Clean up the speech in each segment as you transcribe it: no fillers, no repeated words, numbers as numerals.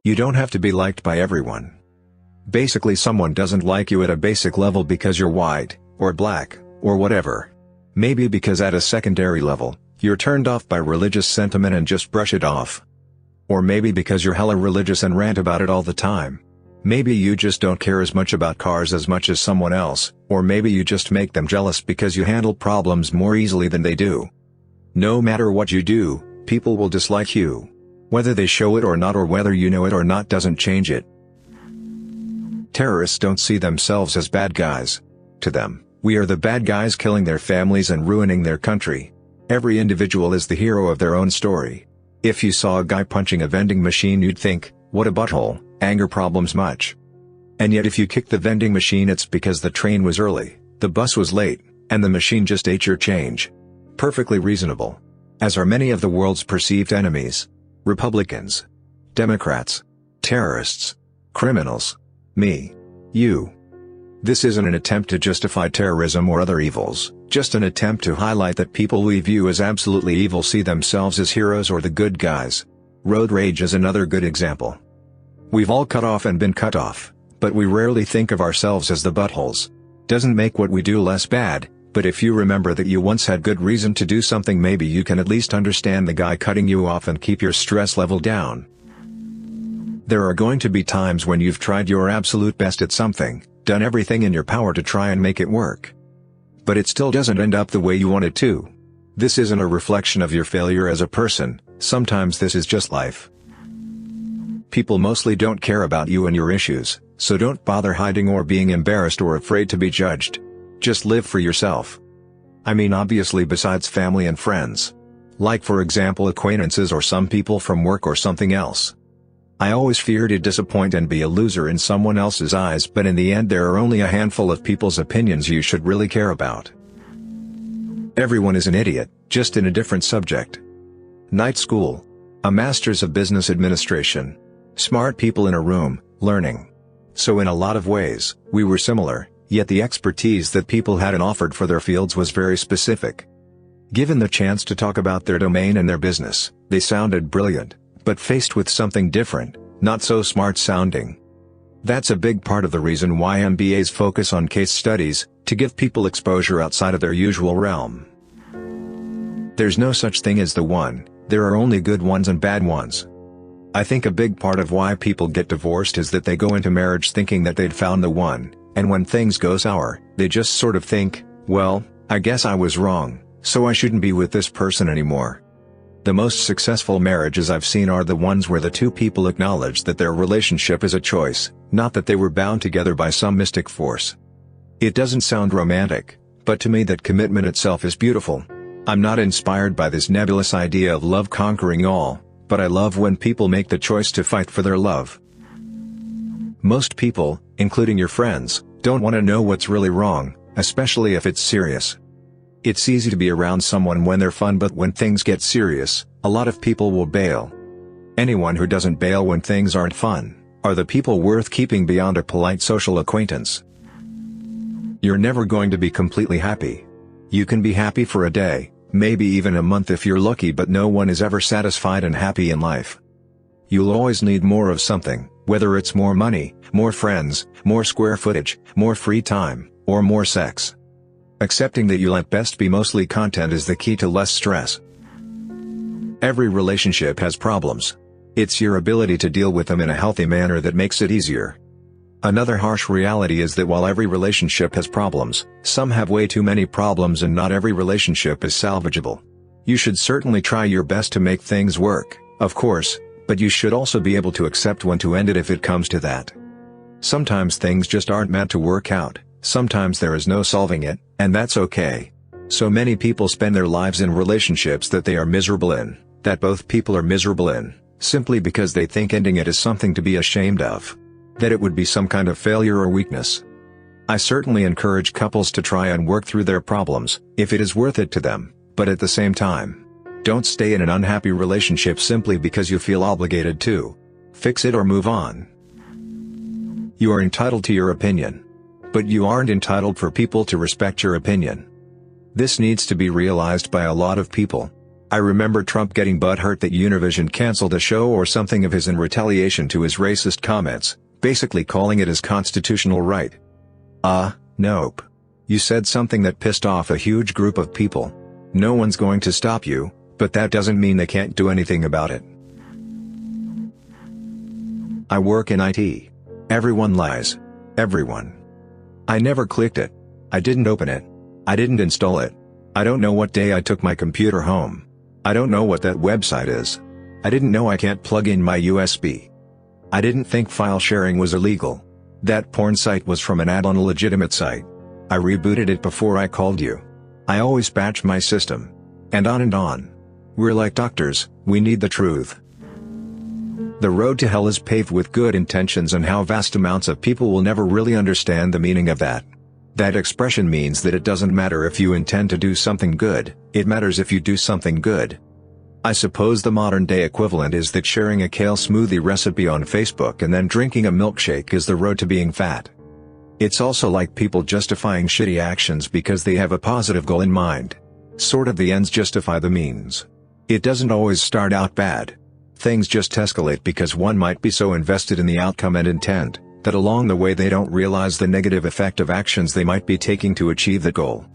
You don't have to be liked by everyone. Basically, someone doesn't like you at a basic level because you're white, or black, or whatever. Maybe because at a secondary level, you're turned off by religious sentiment and just brush it off. Or maybe because you're hella religious and rant about it all the time. Maybe you just don't care as much about cars as much as someone else, or maybe you just make them jealous because you handle problems more easily than they do. No matter what you do, people will dislike you. Whether they show it or not, or whether you know it or not, doesn't change it. Terrorists don't see themselves as bad guys. To them, we are the bad guys killing their families and ruining their country. Every individual is the hero of their own story. If you saw a guy punching a vending machine, you'd think, what a butthole, anger problems much. And yet if you kick the vending machine, it's because the train was early, the bus was late, and the machine just ate your change. Perfectly reasonable. As are many of the world's perceived enemies. Republicans, Democrats, terrorists, criminals, me, you. This isn't an attempt to justify terrorism or other evils, just an attempt to highlight that people we view as absolutely evil see themselves as heroes or the good guys. Road rage is another good example. We've all cut off and been cut off, but we rarely think of ourselves as the buttholes. Doesn't make what we do less bad, but if you remember that you once had good reason to do something, maybe you can at least understand the guy cutting you off and keep your stress level down. There are going to be times when you've tried your absolute best at something, done everything in your power to try and make it work. But it still doesn't end up the way you want it to. This isn't a reflection of your failure as a person, sometimes this is just life. People mostly don't care about you and your issues, so don't bother hiding or being embarrassed or afraid to be judged. Just live for yourself. I mean, obviously besides family and friends. Like for example acquaintances or some people from work or something else. I always fear to disappoint and be a loser in someone else's eyes, but in the end there are only a handful of people's opinions you should really care about. Everyone is an idiot, just in a different subject. Night school. A master's of business administration. Smart people in a room, learning. So in a lot of ways, we were similar, yet the expertise that people had and offered for their fields was very specific. Given the chance to talk about their domain and their business, they sounded brilliant, but faced with something different, not so smart sounding. That's a big part of the reason why MBAs focus on case studies, to give people exposure outside of their usual realm. There's no such thing as the one, there are only good ones and bad ones. I think a big part of why people get divorced is that they go into marriage thinking that they'd found the one, and when things go sour, they just sort of think, well, I guess I was wrong, so I shouldn't be with this person anymore. The most successful marriages I've seen are the ones where the two people acknowledge that their relationship is a choice, not that they were bound together by some mystic force. It doesn't sound romantic, but to me that commitment itself is beautiful. I'm not inspired by this nebulous idea of love conquering all, but I love when people make the choice to fight for their love. Most people, including your friends, don't want to know what's really wrong, especially if it's serious. It's easy to be around someone when they're fun, but when things get serious, a lot of people will bail. Anyone who doesn't bail when things aren't fun, are the people worth keeping beyond a polite social acquaintance. You're never going to be completely happy. You can be happy for a day, maybe even a month if you're lucky, but no one is ever satisfied and happy in life. You'll always need more of something, whether it's more money, more friends, more square footage, more free time, or more sex. Accepting that you'll at best be mostly content is the key to less stress. Every relationship has problems. It's your ability to deal with them in a healthy manner that makes it easier. Another harsh reality is that while every relationship has problems, some have way too many problems, and not every relationship is salvageable. You should certainly try your best to make things work, of course, but you should also be able to accept when to end it if it comes to that. Sometimes things just aren't meant to work out, sometimes there is no solving it, and that's okay. So many people spend their lives in relationships that they are miserable in, that both people are miserable in, simply because they think ending it is something to be ashamed of. That it would be some kind of failure or weakness. I certainly encourage couples to try and work through their problems, if it is worth it to them, but at the same time, don't stay in an unhappy relationship simply because you feel obligated to. Fix it or move on. You are entitled to your opinion. But you aren't entitled for people to respect your opinion. This needs to be realized by a lot of people. I remember Trump getting butthurt that Univision canceled a show or something of his in retaliation to his racist comments, basically calling it his constitutional right. Nope. You said something that pissed off a huge group of people. No one's going to stop you, but that doesn't mean they can't do anything about it. I work in IT. Everyone lies. Everyone. I never clicked it. I didn't open it. I didn't install it. I don't know what day I took my computer home. I don't know what that website is. I didn't know I can't plug in my USB. I didn't think file sharing was illegal. That porn site was from an ad on a legitimate site. I rebooted it before I called you. I always patch my system. And on and on. We're like doctors, we need the truth. The road to hell is paved with good intentions, and how vast amounts of people will never really understand the meaning of that. That expression means that it doesn't matter if you intend to do something good, it matters if you do something good. I suppose the modern day equivalent is that sharing a kale smoothie recipe on Facebook and then drinking a milkshake is the road to being fat. It's also like people justifying shitty actions because they have a positive goal in mind. Sort of the ends justify the means. It doesn't always start out bad. Things just escalate because one might be so invested in the outcome and intent, that along the way they don't realize the negative effect of actions they might be taking to achieve the goal.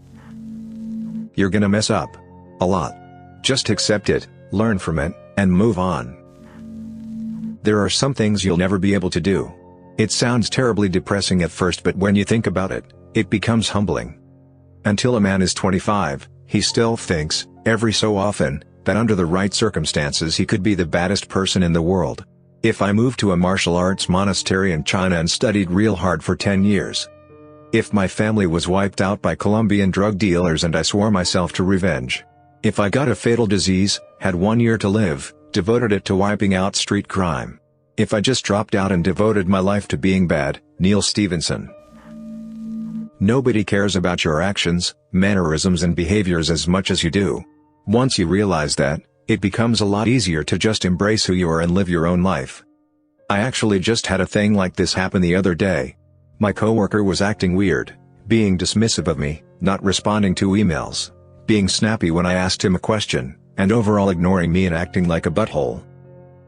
You're gonna mess up. A lot. Just accept it, learn from it, and move on. There are some things you'll never be able to do. It sounds terribly depressing at first, but when you think about it, it becomes humbling. Until a man is 25, he still thinks, every so often, that under the right circumstances he could be the baddest person in the world. If I moved to a martial arts monastery in China and studied real hard for 10 years. If my family was wiped out by Colombian drug dealers and I swore myself to revenge. If I got a fatal disease, had 1 year to live, devoted it to wiping out street crime. If I just dropped out and devoted my life to being bad, Neil Stevenson. Nobody cares about your actions, mannerisms and behaviors as much as you do. Once you realize that, it becomes a lot easier to just embrace who you are and live your own life. I actually just had a thing like this happen the other day. My coworker was acting weird, being dismissive of me, not responding to emails, being snappy when I asked him a question, and overall ignoring me and acting like a butthole.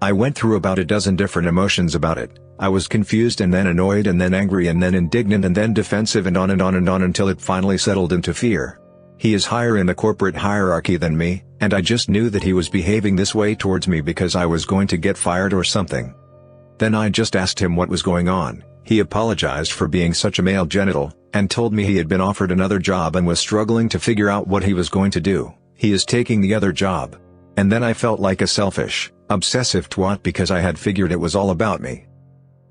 I went through about a dozen different emotions about it. I was confused and then annoyed and then angry and then indignant and then defensive and on and on and on until it finally settled into fear. He is higher in the corporate hierarchy than me, and I just knew that he was behaving this way towards me because I was going to get fired or something. Then I just asked him what was going on. He apologized for being such a male genital, and told me he had been offered another job and was struggling to figure out what he was going to do. He is taking the other job. And then I felt like a selfish, obsessive twat because I had figured it was all about me.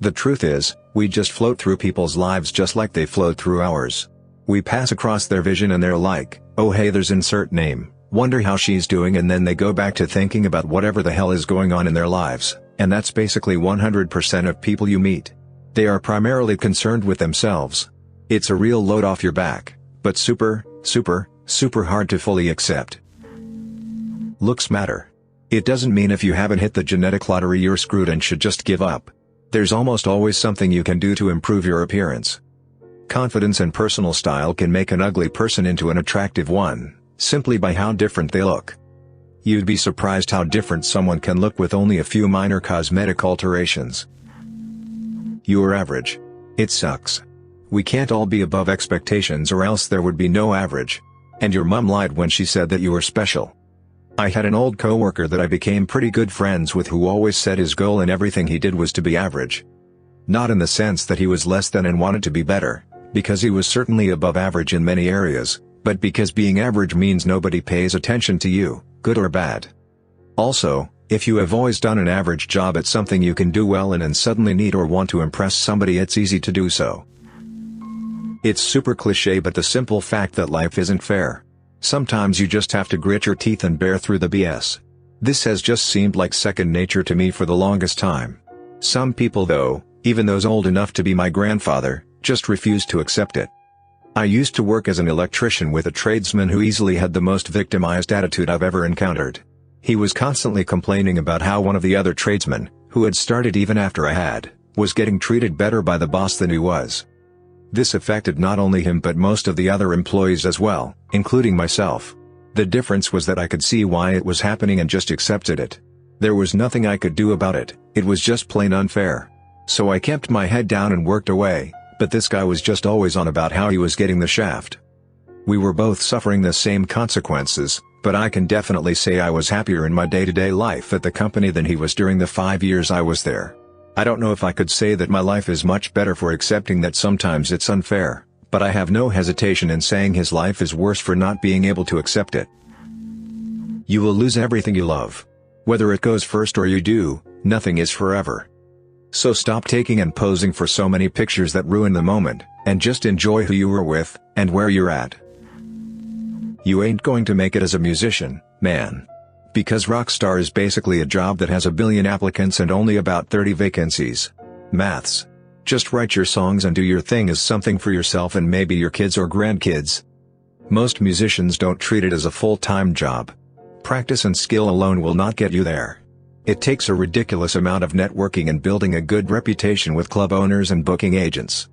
The truth is, we just float through people's lives just like they float through ours. We pass across their vision and they're like, oh hey, there's insert name, wonder how she's doing, and then they go back to thinking about whatever the hell is going on in their lives, and that's basically 100% of people you meet. They are primarily concerned with themselves. It's a real load off your back, but super hard to fully accept. Looks matter. It doesn't mean if you haven't hit the genetic lottery you're screwed and should just give up. There's almost always something you can do to improve your appearance. Confidence and personal style can make an ugly person into an attractive one, simply by how different they look. You'd be surprised how different someone can look with only a few minor cosmetic alterations. You are average. It sucks. We can't all be above expectations or else there would be no average. And your mom lied when she said that you were special. I had an old coworker that I became pretty good friends with who always said his goal in everything he did was to be average. Not in the sense that he was less than and wanted to be better, because he was certainly above average in many areas, but because being average means nobody pays attention to you, good or bad. Also, if you have always done an average job at something you can do well in and suddenly need or want to impress somebody, it's easy to do so. It's super cliche, but the simple fact that life isn't fair. Sometimes you just have to grit your teeth and bear through the BS. This has just seemed like second nature to me for the longest time. Some people though, even those old enough to be my grandfather, just refuse to accept it. I used to work as an electrician with a tradesman who easily had the most victimized attitude I've ever encountered. He was constantly complaining about how one of the other tradesmen, who had started even after I had, was getting treated better by the boss than he was. This affected not only him but most of the other employees as well, including myself. The difference was that I could see why it was happening and just accepted it. There was nothing I could do about it, it was just plain unfair. So I kept my head down and worked away, but this guy was just always on about how he was getting the shaft. We were both suffering the same consequences, but I can definitely say I was happier in my day-to-day life at the company than he was during the 5 years I was there. I don't know if I could say that my life is much better for accepting that sometimes it's unfair, but I have no hesitation in saying his life is worse for not being able to accept it. You will lose everything you love. Whether it goes first or you do, nothing is forever. So stop taking and posing for so many pictures that ruin the moment, and just enjoy who you were with, and where you're at. You ain't going to make it as a musician, man. Because rockstar is basically a job that has a billion applicants and only about 30 vacancies. Maths. Just write your songs and do your thing as something for yourself and maybe your kids or grandkids. Most musicians don't treat it as a full-time job. Practice and skill alone will not get you there. It takes a ridiculous amount of networking and building a good reputation with club owners and booking agents.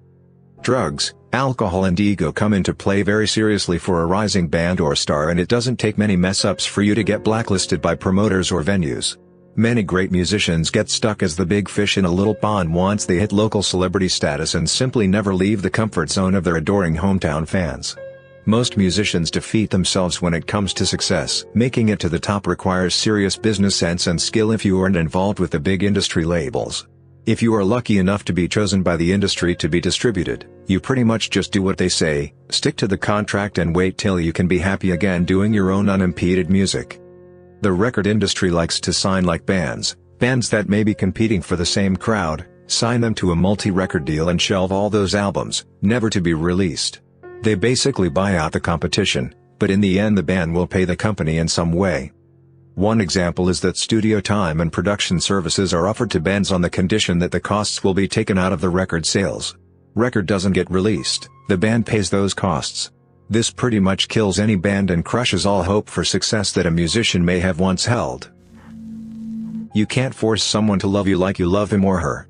Drugs, alcohol and ego come into play very seriously for a rising band or star, and it doesn't take many mess-ups for you to get blacklisted by promoters or venues. Many great musicians get stuck as the big fish in a little pond once they hit local celebrity status and simply never leave the comfort zone of their adoring hometown fans. Most musicians defeat themselves when it comes to success. Making it to the top requires serious business sense and skill if you aren't involved with the big industry labels. If you are lucky enough to be chosen by the industry to be distributed, you pretty much just do what they say, stick to the contract and wait till you can be happy again doing your own unimpeded music. The record industry likes to sign like bands that may be competing for the same crowd, sign them to a multi-record deal and shelve all those albums, never to be released. They basically buy out the competition, but in the end the band will pay the company in some way. One example is that studio time and production services are offered to bands on the condition that the costs will be taken out of the record sales. Record doesn't get released, the band pays those costs. This pretty much kills any band and crushes all hope for success that a musician may have once held. You can't force someone to love you like you love him or her.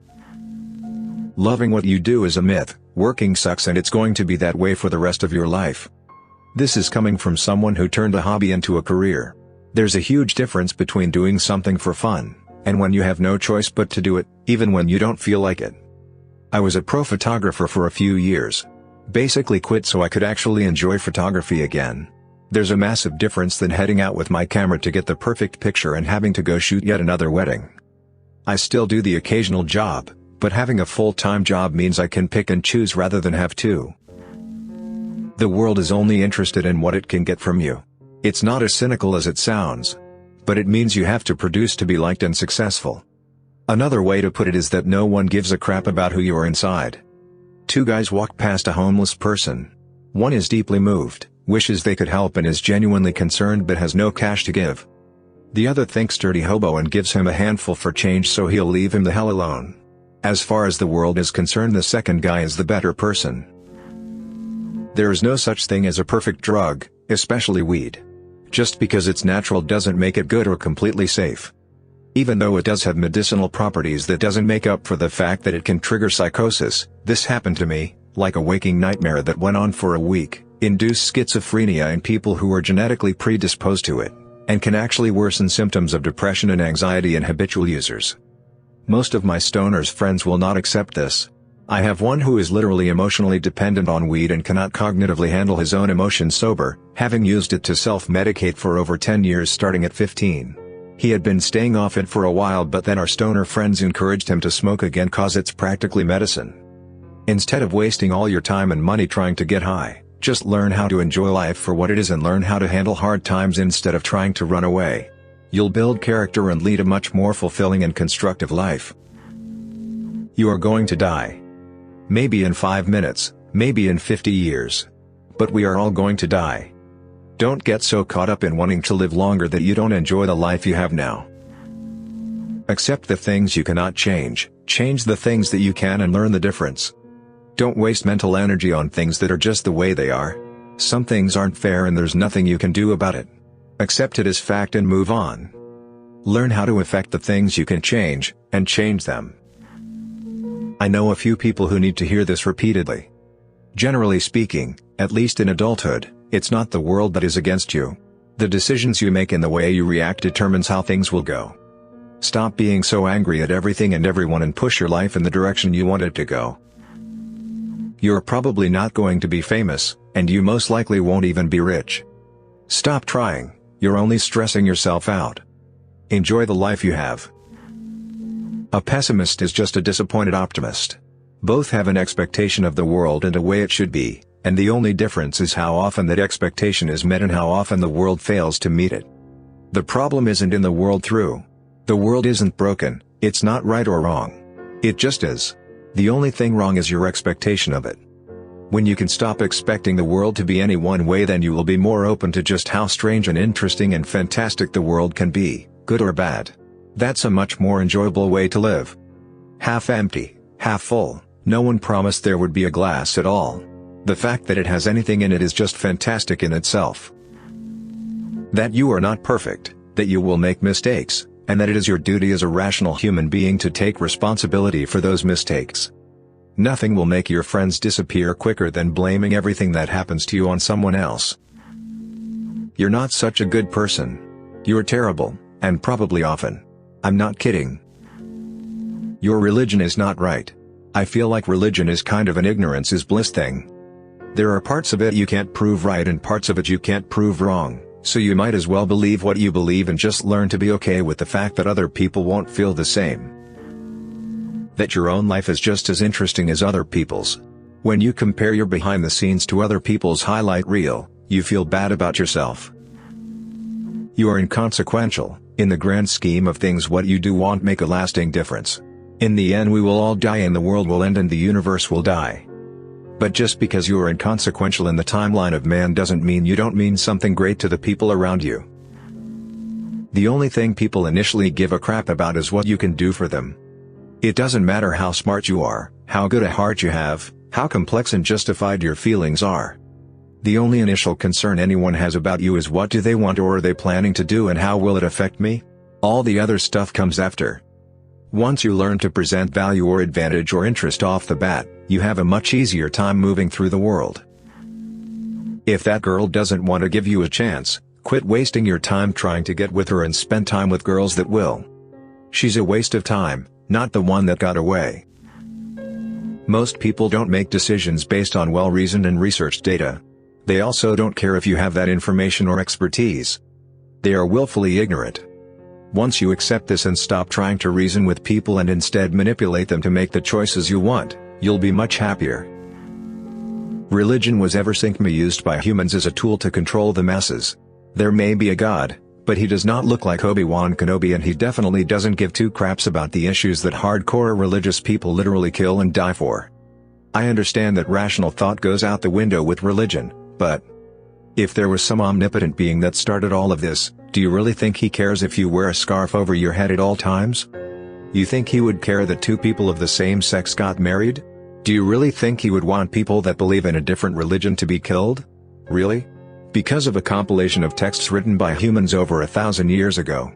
Loving what you do is a myth. Working sucks and it's going to be that way for the rest of your life. This is coming from someone who turned a hobby into a career. There's a huge difference between doing something for fun, and when you have no choice but to do it, even when you don't feel like it. I was a pro photographer for a few years. Basically quit so I could actually enjoy photography again. There's a massive difference than heading out with my camera to get the perfect picture and having to go shoot yet another wedding. I still do the occasional job, but having a full-time job means I can pick and choose rather than have to. The world is only interested in what it can get from you. It's not as cynical as it sounds. But it means you have to produce to be liked and successful. Another way to put it is that no one gives a crap about who you are inside. Two guys walk past a homeless person. One is deeply moved, wishes they could help and is genuinely concerned but has no cash to give. The other thinks dirty hobo and gives him a handful for change so he'll leave him the hell alone. As far as the world is concerned, the second guy is the better person. There is no such thing as a perfect drug, especially weed. Just because it's natural doesn't make it good or completely safe. Even though it does have medicinal properties, that doesn't make up for the fact that it can trigger psychosis. This happened to me, like a waking nightmare that went on for a week, induce schizophrenia in people who are genetically predisposed to it, and can actually worsen symptoms of depression and anxiety in habitual users. Most of my stoners friends will not accept this. I have one who is literally emotionally dependent on weed and cannot cognitively handle his own emotions sober, having used it to self-medicate for over 10 years starting at 15. He had been staying off it for a while, but then our stoner friends encouraged him to smoke again cause it's practically medicine. Instead of wasting all your time and money trying to get high, just learn how to enjoy life for what it is and learn how to handle hard times instead of trying to run away. You'll build character and lead a much more fulfilling and constructive life. You are going to die. Maybe in 5 minutes, maybe in 50 years. But we are all going to die. Don't get so caught up in wanting to live longer that you don't enjoy the life you have now. Accept the things you cannot change, change the things that you can and learn the difference. Don't waste mental energy on things that are just the way they are. Some things aren't fair and there's nothing you can do about it. Accept it as fact and move on. Learn how to affect the things you can change, and change them. I know a few people who need to hear this repeatedly. Generally speaking, at least in adulthood, it's not the world that is against you. The decisions you make and the way you react determines how things will go. Stop being so angry at everything and everyone and push your life in the direction you want it to go. You're probably not going to be famous, and you most likely won't even be rich. Stop trying, you're only stressing yourself out. Enjoy the life you have. A pessimist is just a disappointed optimist. Both have an expectation of the world and a way it should be, and the only difference is how often that expectation is met and how often the world fails to meet it. The problem isn't in the world through. The world isn't broken, it's not right or wrong. It just is. The only thing wrong is your expectation of it. When you can stop expecting the world to be any one way, then you will be more open to just how strange and interesting and fantastic the world can be, good or bad. That's a much more enjoyable way to live. Half empty, half full, no one promised there would be a glass at all. The fact that it has anything in it is just fantastic in itself. That you are not perfect, that you will make mistakes, and that it is your duty as a rational human being to take responsibility for those mistakes. Nothing will make your friends disappear quicker than blaming everything that happens to you on someone else. You're not such a good person. You're terrible, and probably often. I'm not kidding. Your religion is not right. I feel like religion is kind of an ignorance is bliss thing. There are parts of it you can't prove right and parts of it you can't prove wrong, so you might as well believe what you believe and just learn to be okay with the fact that other people won't feel the same. That your own life is just as interesting as other people's. When you compare your behind the scenes to other people's highlight reel, you feel bad about yourself. You are inconsequential. In the grand scheme of things, what you do won't make a lasting difference. In the end, we will all die and the world will end and the universe will die. But just because you are inconsequential in the timeline of man doesn't mean you don't mean something great to the people around you. The only thing people initially give a crap about is what you can do for them. It doesn't matter how smart you are, how good a heart you have, how complex and justified your feelings are. The only initial concern anyone has about you is what do they want or are they planning to do and how will it affect me? All the other stuff comes after. Once you learn to present value or advantage or interest off the bat, you have a much easier time moving through the world. If that girl doesn't want to give you a chance, quit wasting your time trying to get with her and spend time with girls that will. She's a waste of time, not the one that got away. Most people don't make decisions based on well-reasoned and researched data. They also don't care if you have that information or expertise. They are willfully ignorant. Once you accept this and stop trying to reason with people and instead manipulate them to make the choices you want, you'll be much happier. Religion was ever since used by humans as a tool to control the masses. There may be a God, but he does not look like Obi-Wan Kenobi and he definitely doesn't give two craps about the issues that hardcore religious people literally kill and die for. I understand that rational thought goes out the window with religion, but if there was some omnipotent being that started all of this, do you really think he cares if you wear a scarf over your head at all times? You think he would care that two people of the same sex got married? Do you really think he would want people that believe in a different religion to be killed? Really? Because of a compilation of texts written by humans over 1,000 years ago.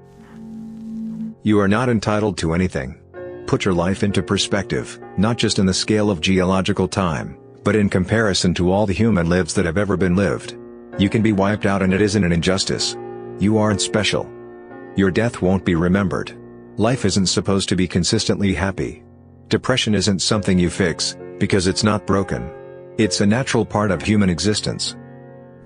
You are not entitled to anything. Put your life into perspective, not just in the scale of geological time, but in comparison to all the human lives that have ever been lived. You can be wiped out and it isn't an injustice. You aren't special. Your death won't be remembered. Life isn't supposed to be consistently happy. Depression isn't something you fix, because it's not broken. It's a natural part of human existence.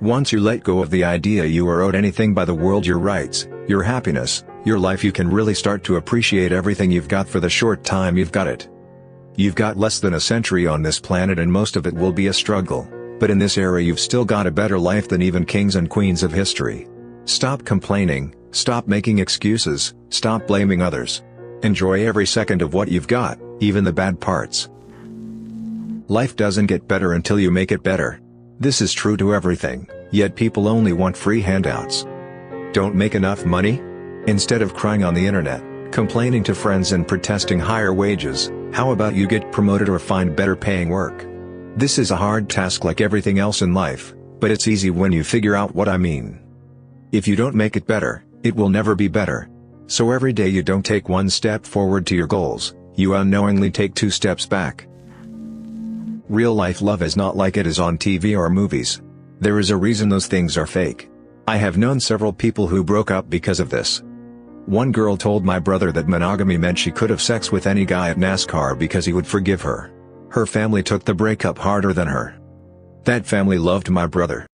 Once you let go of the idea you are owed anything by the world, your rights, your happiness, your life, you can really start to appreciate everything you've got for the short time you've got it. You've got less than a century on this planet and most of it will be a struggle, but in this era you've still got a better life than even kings and queens of history. Stop complaining, stop making excuses, stop blaming others. Enjoy every second of what you've got, even the bad parts. Life doesn't get better until you make it better. This is true to everything, yet people only want free handouts. Don't make enough money? Instead of crying on the internet, complaining to friends and protesting higher wages, how about you get promoted or find better paying work? This is a hard task like everything else in life, but it's easy when you figure out what I mean. If you don't make it better, it will never be better. So every day you don't take one step forward to your goals, you unknowingly take 2 steps back. Real life love is not like it is on TV or movies. There is a reason those things are fake. I have known several people who broke up because of this. One girl told my brother that monogamy meant she could have sex with any guy at NASCAR because he would forgive her. Her family took the breakup harder than her. That family loved my brother.